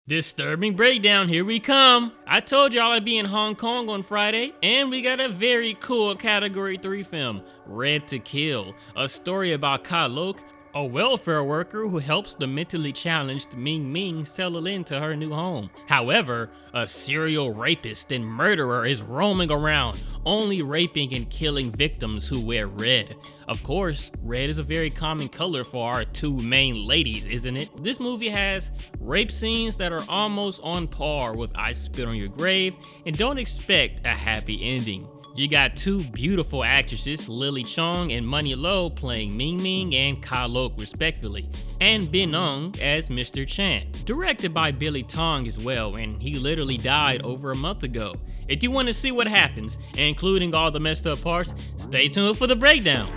Disturbing breakdown, here we come. I told y'all I'd be in Hong Kong on Friday, and we got a very cool Category 3 film, Red to Kill, a story about Ka-Lok, a welfare worker who helps the mentally challenged Ming Ming settle into her new home. However, a serial rapist and murderer is roaming around, only raping and killing victims who wear red. Of course, red is a very common color for our two main ladies, isn't it? This movie has rape scenes that are almost on par with I Spit on Your Grave, and don't expect a happy ending. You got two beautiful actresses, Lily Chong and Money Lo, playing Ming Ming and Ka-Lok respectively, and Bin Ong as Mr. Chan. Directed by Billy Tong as well, and he literally died over a month ago. If you want to see what happens, including all the messed up parts, stay tuned for the breakdown.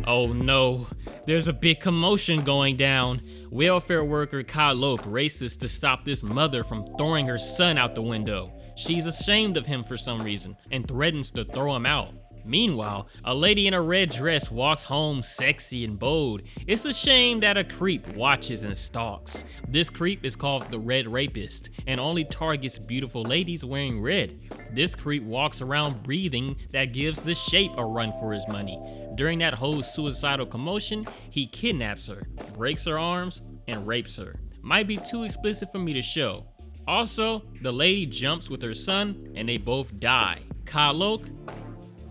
Oh no, there's a big commotion going down. Welfare worker Ka-Lok races to stop this mother from throwing her son out the window. She's ashamed of him for some reason and threatens to throw him out. Meanwhile, a lady in a red dress walks home sexy and bold. It's a shame that a creep watches and stalks. This creep is called the Red Rapist and only targets beautiful ladies wearing red. This creep walks around breathing that gives the Shape a run for his money. During that whole suicidal commotion, he kidnaps her, breaks her arms, and rapes her. Might be too explicit for me to show. Also, the lady jumps with her son and they both die. Ka-Lok,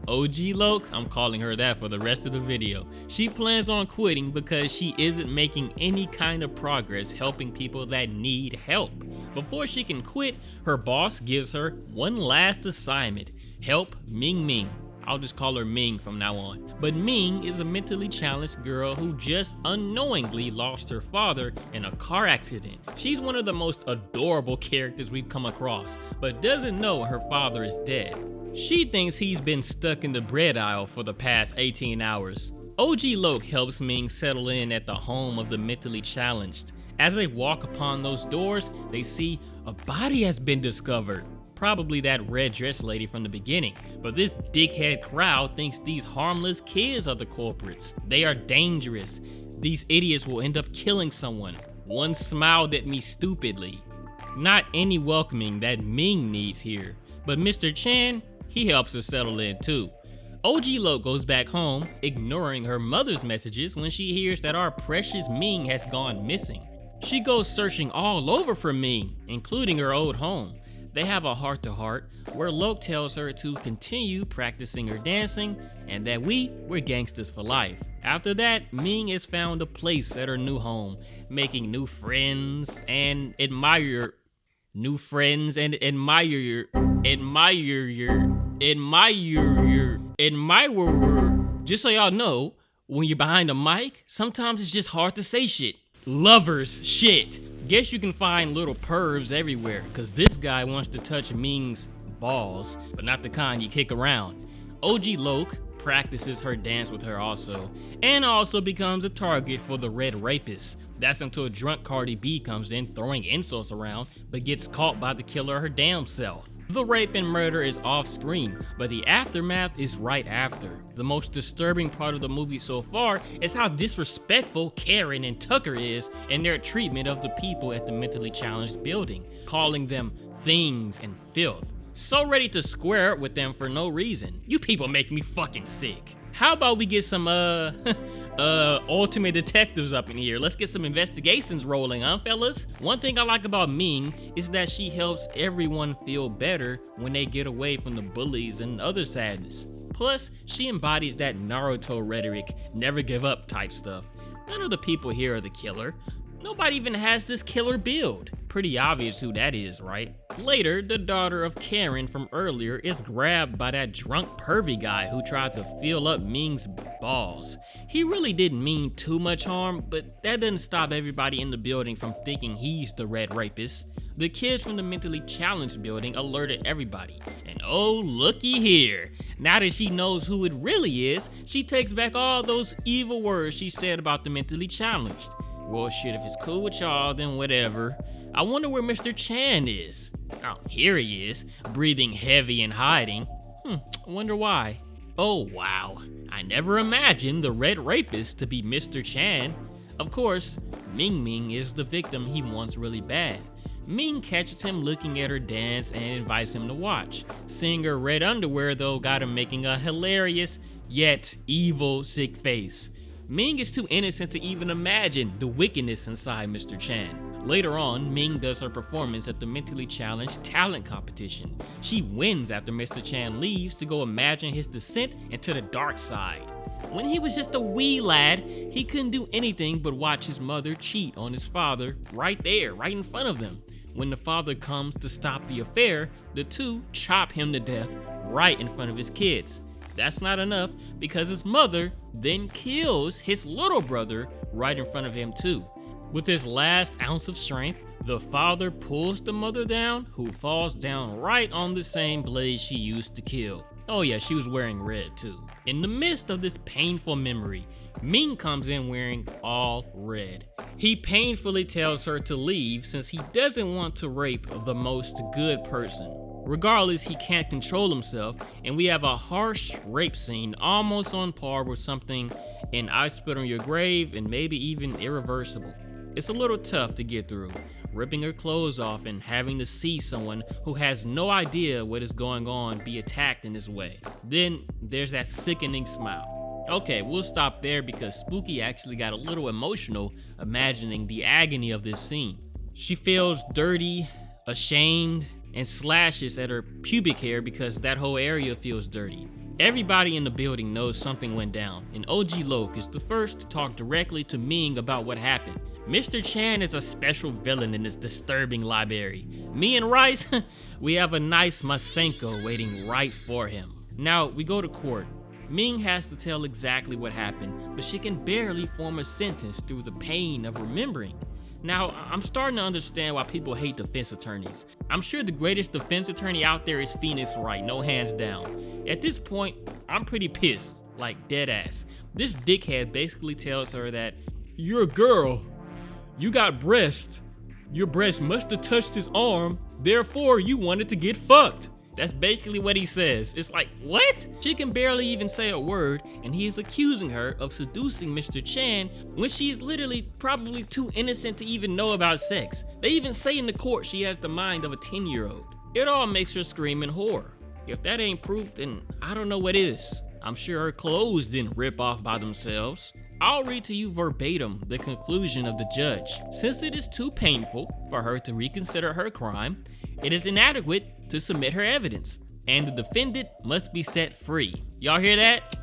OG Lok, I'm calling her that for the rest of the video. She plans on quitting because she isn't making any kind of progress helping people that need help. Before she can quit, her boss gives her one last assignment: help Ming Ming. I'll just call her Ming from now on. But Ming is a mentally challenged girl who just unknowingly lost her father in a car accident. She's one of the most adorable characters we've come across, but doesn't know her father is dead. She thinks he's been stuck in the bread aisle for the past 18 hours. OG Lok helps Ming settle in at the home of the mentally challenged. As they walk upon those doors, they see a body has been discovered. Probably that red dress lady from the beginning, but this dickhead crowd thinks these harmless kids are the culprits. They are dangerous. These idiots will end up killing someone. One smiled at me stupidly. Not any welcoming that Ming needs here, but Mr. Chan, he helps her settle in too. OG Lok goes back home, ignoring her mother's messages when she hears that our precious Ming has gone missing. She goes searching all over for Ming, including her old home. They have a heart-to-heart where Lok tells her to continue practicing her dancing and that we're gangsters for life. After that, Ming has found a place at her new home, making new friends and admirer. Just so y'all know, when you're behind a mic, sometimes it's just hard to say shit. Lovers shit. Guess you can find little pervs everywhere, cause this guy wants to touch Ming's balls, but not the kind you kick around. OG Lok practices her dance with her also, and also becomes a target for the Red Rapist. That's until drunk Cardi B comes in throwing insults around, but gets caught by the killer her damn self. The rape and murder is off screen, but the aftermath is right after. The most disturbing part of the movie so far is how disrespectful Karen and Tucker is in their treatment of the people at the mentally challenged building, calling them things and filth. So ready to square up with them for no reason. You people make me fucking sick. How about we get some ultimate detectives up in here? Let's get some investigations rolling, huh, fellas? One thing I like about Ming is that she helps everyone feel better when they get away from the bullies and other sadness. Plus, she embodies that Naruto rhetoric, never give up type stuff. None of the people here are the killer. Nobody even has this killer build. Pretty obvious who that is, right? Later, the daughter of Karen from earlier is grabbed by that drunk pervy guy who tried to fill up Ming's balls. He really didn't mean too much harm, but that doesn't stop everybody in the building from thinking he's the Red Rapist. The kids from the mentally challenged building alerted everybody. And oh, looky here. Now that she knows who it really is, she takes back all those evil words she said about the mentally challenged. Well, shit, if it's cool with y'all, then whatever. I wonder where Mr. Chan is. Oh, here he is, breathing heavy and hiding. I wonder why. Oh, wow. I never imagined the red rapist to be Mr. Chan. Of course, Ming Ming is the victim he wants really bad. Ming catches him looking at her dance and invites him to watch. Seeing her red underwear though got him making a hilarious yet evil sick face. Ming is too innocent to even imagine the wickedness inside Mr. Chan. Later on, Ming does her performance at the mentally challenged talent competition. She wins after Mr. Chan leaves to go imagine his descent into the dark side. When he was just a wee lad, he couldn't do anything but watch his mother cheat on his father right there, right in front of them. When the father comes to stop the affair, the two chop him to death right in front of his kids. That's not enough because his mother then kills his little brother right in front of him too. With his last ounce of strength, the father pulls the mother down, who falls down right on the same blade she used to kill. Oh yeah, she was wearing red too. In the midst of this painful memory, Ming comes in wearing all red. He painfully tells her to leave since he doesn't want to rape the most good person. Regardless, he can't control himself, and we have a harsh rape scene almost on par with something in I Spit on Your Grave and maybe even Irreversible. It's a little tough to get through, ripping her clothes off and having to see someone who has no idea what is going on be attacked in this way. Then there's that sickening smile. Okay, we'll stop there because Spooky actually got a little emotional imagining the agony of this scene. She feels dirty, ashamed, and slashes at her pubic hair because that whole area feels dirty. Everybody in the building knows something went down, and Ka-Lok is the first to talk directly to Ming about what happened. Mr. Chan is a special villain in this disturbing library. Me and Rice, we have a nice Masenko waiting right for him. Now, we go to court. Ming has to tell exactly what happened, but she can barely form a sentence through the pain of remembering. Now, I'm starting to understand why people hate defense attorneys. I'm sure the greatest defense attorney out there is Phoenix Wright, no hands down. At this point, I'm pretty pissed, like dead ass. This dickhead basically tells her that, "You're a girl. You got breast. Your breast must have touched his arm, therefore you wanted to get fucked." That's basically what he says. It's like, what? She can barely even say a word, and he is accusing her of seducing Mr. Chan when she is literally probably too innocent to even know about sex. They even say in the court she has the mind of a 10-year-old. It all makes her scream in horror. If that ain't proof, then I don't know what is. I'm sure her clothes didn't rip off by themselves. I'll read to you verbatim the conclusion of the judge. Since it is too painful for her to reconsider her crime, it is inadequate to submit her evidence, and the defendant must be set free. Y'all hear that?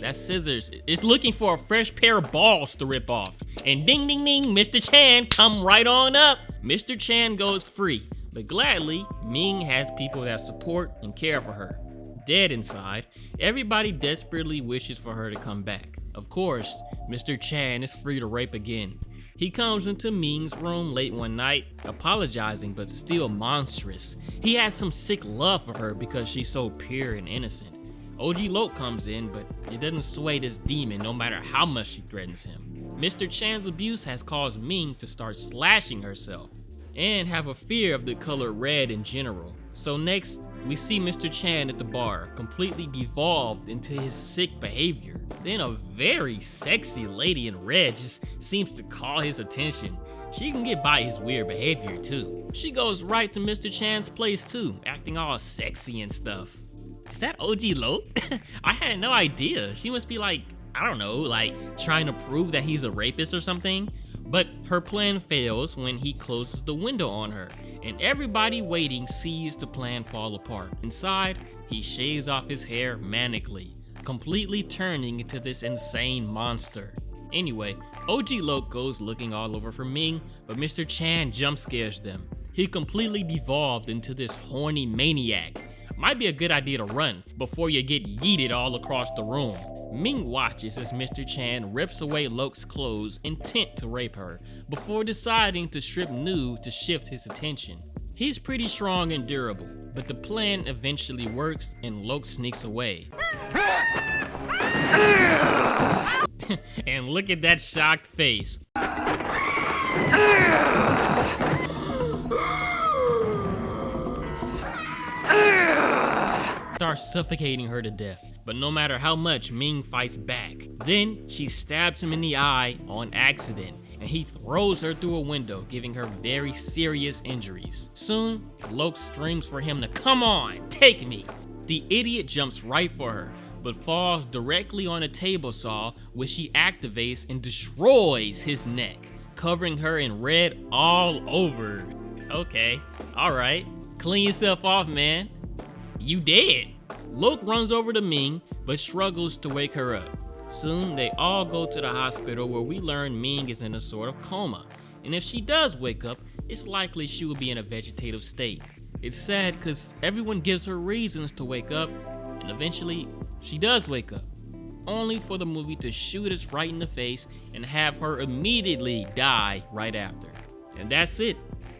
That's scissors. It's looking for a fresh pair of balls to rip off. And ding ding ding, Mr. Chan, come right on up. Mr. Chan goes free, but gladly, Ming has people that support and care for her. Dead inside, everybody desperately wishes for her to come back. Of course, Mr. Chan is free to rape again. He comes into Ming's room late one night, apologizing but still monstrous. He has some sick love for her because she's so pure and innocent. Ka-Lok comes in, but it doesn't sway this demon no matter how much she threatens him. Mr. Chan's abuse has caused Ming to start slashing herself and have a fear of the color red in general. So next, we see Mr. Chan at the bar, completely devolved into his sick behavior. Then a very sexy lady in red just seems to call his attention. She can get by his weird behavior too. She goes right to Mr. Chan's place too, acting all sexy and stuff. Is that Ka-Lok? I had no idea. She must be like, I don't know, like trying to prove that he's a rapist or something. But her plan fails when he closes the window on her, and everybody waiting sees the plan fall apart. Inside, he shaves off his hair manically, completely turning into this insane monster. Anyway, Ka-Lok goes looking all over for Ming, but Mr. Chan jump scares them. He completely devolved into this horny maniac. Might be a good idea to run before you get yeeted all across the room. Ming watches as Mr. Chan rips away Lok's clothes, intent to rape her, before deciding to strip nude to shift his attention. He's pretty strong and durable, but the plan eventually works and Lok sneaks away. And look at that shocked face. Starts suffocating her to death. but no matter how much, Ming fights back. Then she stabs him in the eye on accident, and he throws her through a window, giving her very serious injuries. Soon, Ka-Lok screams for him to come on, take me. The idiot jumps right for her, but falls directly on a table saw, which she activates and destroys his neck, covering her in red all over. Okay, alright, clean yourself off, man. You dead. Lok runs over to Ming, but struggles to wake her up. Soon, they all go to the hospital where we learn Ming is in a sort of coma, and if she does wake up, it's likely she will be in a vegetative state. It's sad because everyone gives her reasons to wake up, and eventually, she does wake up, only for the movie to shoot us right in the face and have her immediately die right after. And that's it.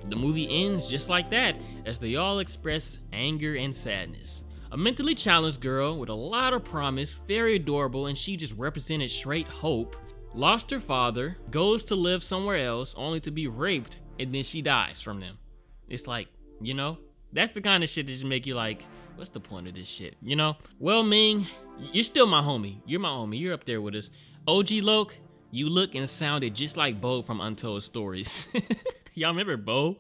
The movie ends just like that, as they all express anger and sadness. A mentally challenged girl with a lot of promise, very adorable, and she just represented straight hope, lost her father, goes to live somewhere else only to be raped, and then she dies from them. It's like, you know, that's the kind of shit that just make you like, what's the point of this shit, you know? Well, Ming, you're still my homie. You're my homie. You're up there with us. OG Lok, you look and sounded just like Bode from Untold Stories. Y'all remember Bode?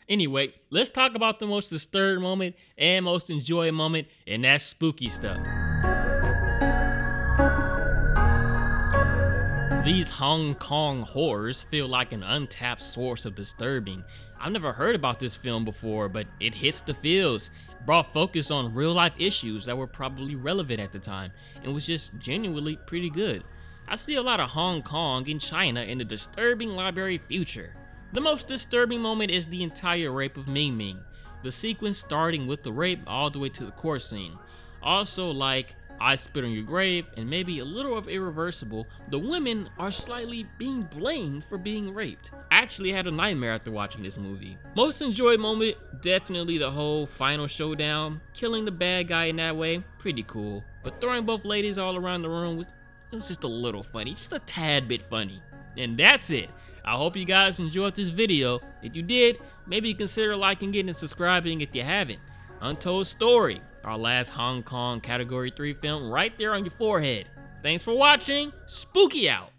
Anyway, let's talk about the most disturbed moment and most enjoyable moment, and that's spooky stuff. These Hong Kong horrors feel like an untapped source of disturbing. I've never heard about this film before, but it hits the feels, brought focus on real life issues that were probably relevant at the time, and was just genuinely pretty good. I see a lot of Hong Kong and China in the disturbing library future. The most disturbing moment is the entire rape of Ming Ming, the sequence starting with the rape all the way to the court scene. Also, like I Spit on Your Grave and maybe a little of Irreversible, the women are slightly being blamed for being raped. I actually had a nightmare after watching this movie. Most enjoyed moment, definitely the whole final showdown. Killing the bad guy in that way, pretty cool. But throwing both ladies all around the room was just a little funny, just a tad bit funny. And that's it. I hope you guys enjoyed this video. If you did, maybe consider liking it and subscribing if you haven't. Untold Story, our last Hong Kong Category 3 film, right there on your forehead. Thanks for watching. Spooky out.